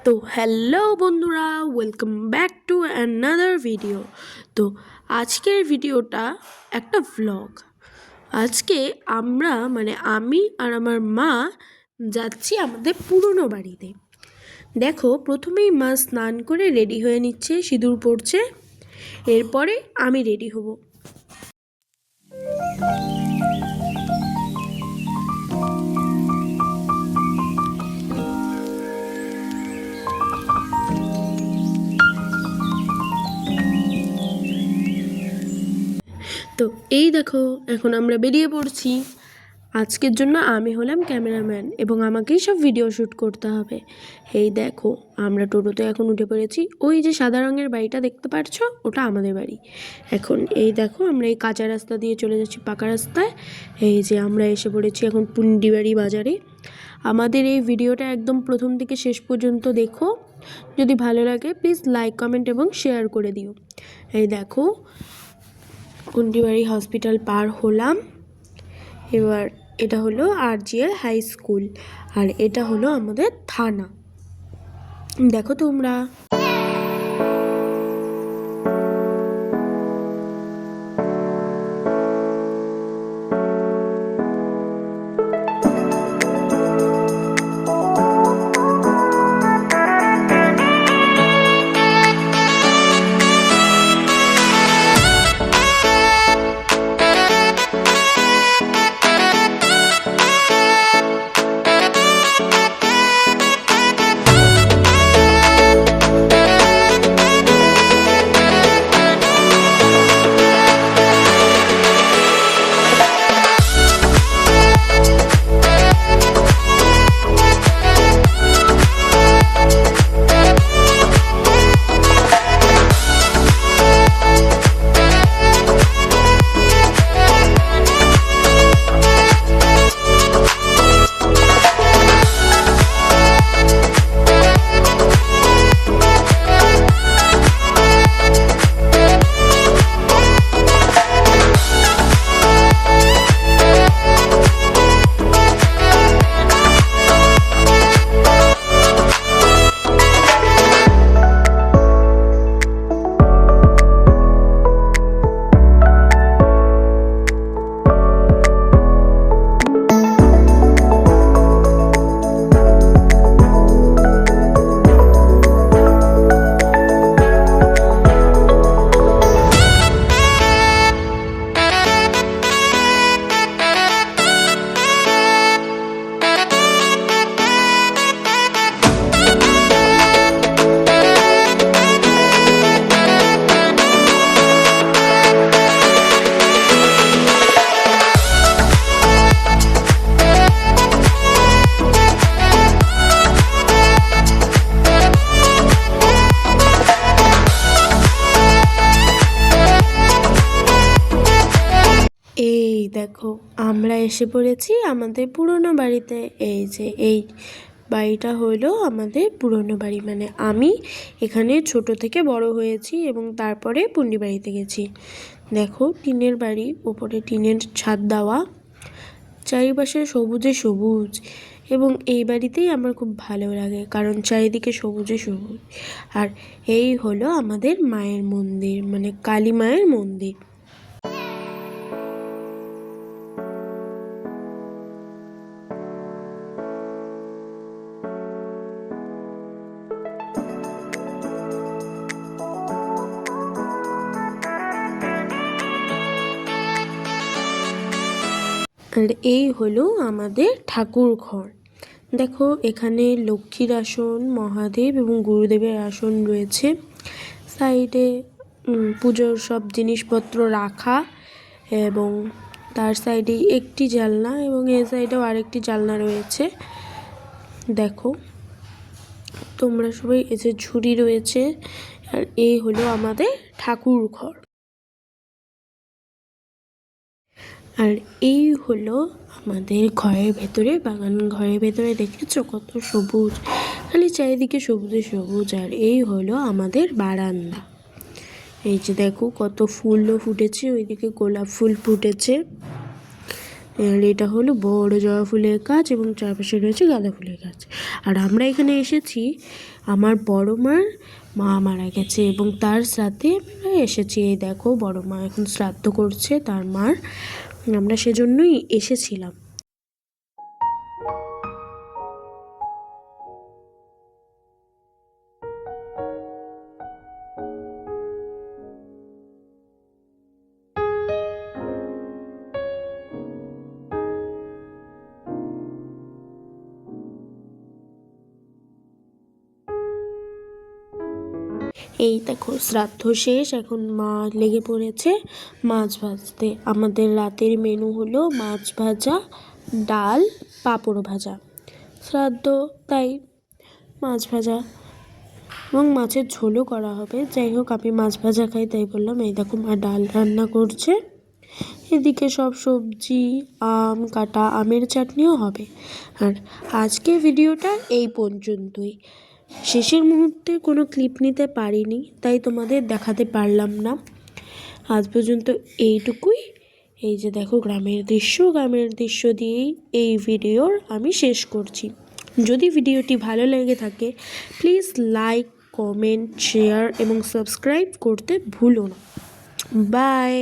তো হ্যালো বন্ধুরা, welcome back to another video. তো আজকের ভিডিওটা একটা ভ্লগ। আজকে আমি আর আমার মা যাচ্ছি আমাদের পুরনো বাড়িতে। দেখো, প্রথমেই মা স্নান করে রেডি হয়ে নিচ্ছে, সিঁদুর পরছে। এরপরে আমি রেডি হব। তো এই দেখো, এখন আমরা বেরিয়ে পড়ছি। আজকের জন্য আমি হলাম ক্যামেরাম্যান এবং আমাকেই সব ভিডিও শ্যুট করতে হবে। এই দেখো, আমরা টোটোতে এখন উঠে পড়েছি। ওই যে সাদা রঙের বাড়িটা দেখতে পাচ্ছ, ওটা আমাদের বাড়ি। এখন এই দেখো, আমরা এই কাঁচা রাস্তা দিয়ে চলে যাচ্ছি পাকা রাস্তায়। এই যে আমরা এসে পড়েছি এখন পুন্ডিবাড়ি বাজারে। আমাদের এই ভিডিওটা একদম প্রথম থেকে শেষ পর্যন্ত দেখো। যদি ভালো লাগে প্লিজ লাইক, কমেন্ট এবং শেয়ার করে দিও। এই দেখো, পুন্ডিবাড়ি হসপিটাল পার হলাম। এবার এটা হলো RGL হাই স্কুল, আর এটা হলো আমাদের থানা। দেখো তোমরা। এই দেখো, আমরা এসে পড়েছি আমাদের পুরনো বাড়িতে। এই যে এই বাড়িটা হলো আমাদের পুরনো বাড়ি, মানে আমি এখানে ছোট থেকে বড় হয়েছি এবং তারপরে পুন্ডিবাড়িতে গেছি। দেখো, টিনের বাড়ি, ওপরে টিনের ছাদ দেওয়া, চারিপাশে সবুজে সবুজ। এবং এই বাড়িতেই আমার খুব ভালো লাগে, কারণ চারিদিকে সবুজে সবুজ। আর এই হলো আমাদের মায়ের মন্দির, মানে কালী মায়ের মন্দির। আর এই হলো আমাদের ঠাকুর ঘর। দেখো, এখানে লক্ষ্মীর আসন, মহাদেব এবং গুরুদেবের আসন রয়েছে। সাইডে পুজোর সব জিনিসপত্র রাখা, এবং তার সাইডে একটি জানলা এবং এই সাইডেও আরেকটি জানলা রয়েছে। দেখো তোমরা সবাই, এই যে ঝুড়ি রয়েছে। আর এই হলো আমাদের ঠাকুর ঘর। আর এই হলো আমাদের ঘরের ভেতরে বাগান। ঘরের ভেতরে দেখেছো কত সবুজ, খালি চারিদিকে সবুজে সবুজ। আর এই হলো আমাদের বারান্দা। এই যে দেখো কত ফুলও ফুটেছে, ওইদিকে গোলাপ ফুল ফুটেছে। আর এটা হলো বড় জবা ফুলের গাছ এবং চারপাশে রয়েছে গাঁদা ফুলের গাছ। আর আমরা এখানে এসেছি, আমার বড় মার মা মারা গেছে এবং তার শ্রাদ্ধে আমরা এসেছি। এই দেখো বড় মা এখন শ্রাদ্ধ করছে তার মার, আমরা সেজন্যই এসেছিলাম। এই দেখো শ্রাদ্ধ শেষ, এখন মা লেগে পড়েছে মাছ ভাজতে। আমাদের রাতের মেনু হলো মাছ ভাজা, ডাল, পাঁপড় ভাজা। শ্রাদ্ধ তাই মাছ ভাজা এবং মাছের ঝোলও করা হবে। যাই হোক, আমি মাছ ভাজা খাই তাই বললাম। এই দেখো মা ডাল রান্না করছে, এদিকে সব সবজি, আম কাটা, আমের চাটনিও হবে। আর আজকে ভিডিওটা এই পর্যন্তই। শেষের মুহূর্তে কোনো ক্লিপ নিতে পারিনি, তাই তোমাদের দেখাতে পারলাম না। আজ পর্যন্ত এইটুকুই। এই যে দেখো গ্রামের দৃশ্য দিয়েই এই ভিডিওর আমি শেষ করছি। যদি ভিডিওটি ভালো লেগে থাকে প্লিজ লাইক, কমেন্ট, শেয়ার এবং সাবস্ক্রাইব করতে ভুলো না। বাই।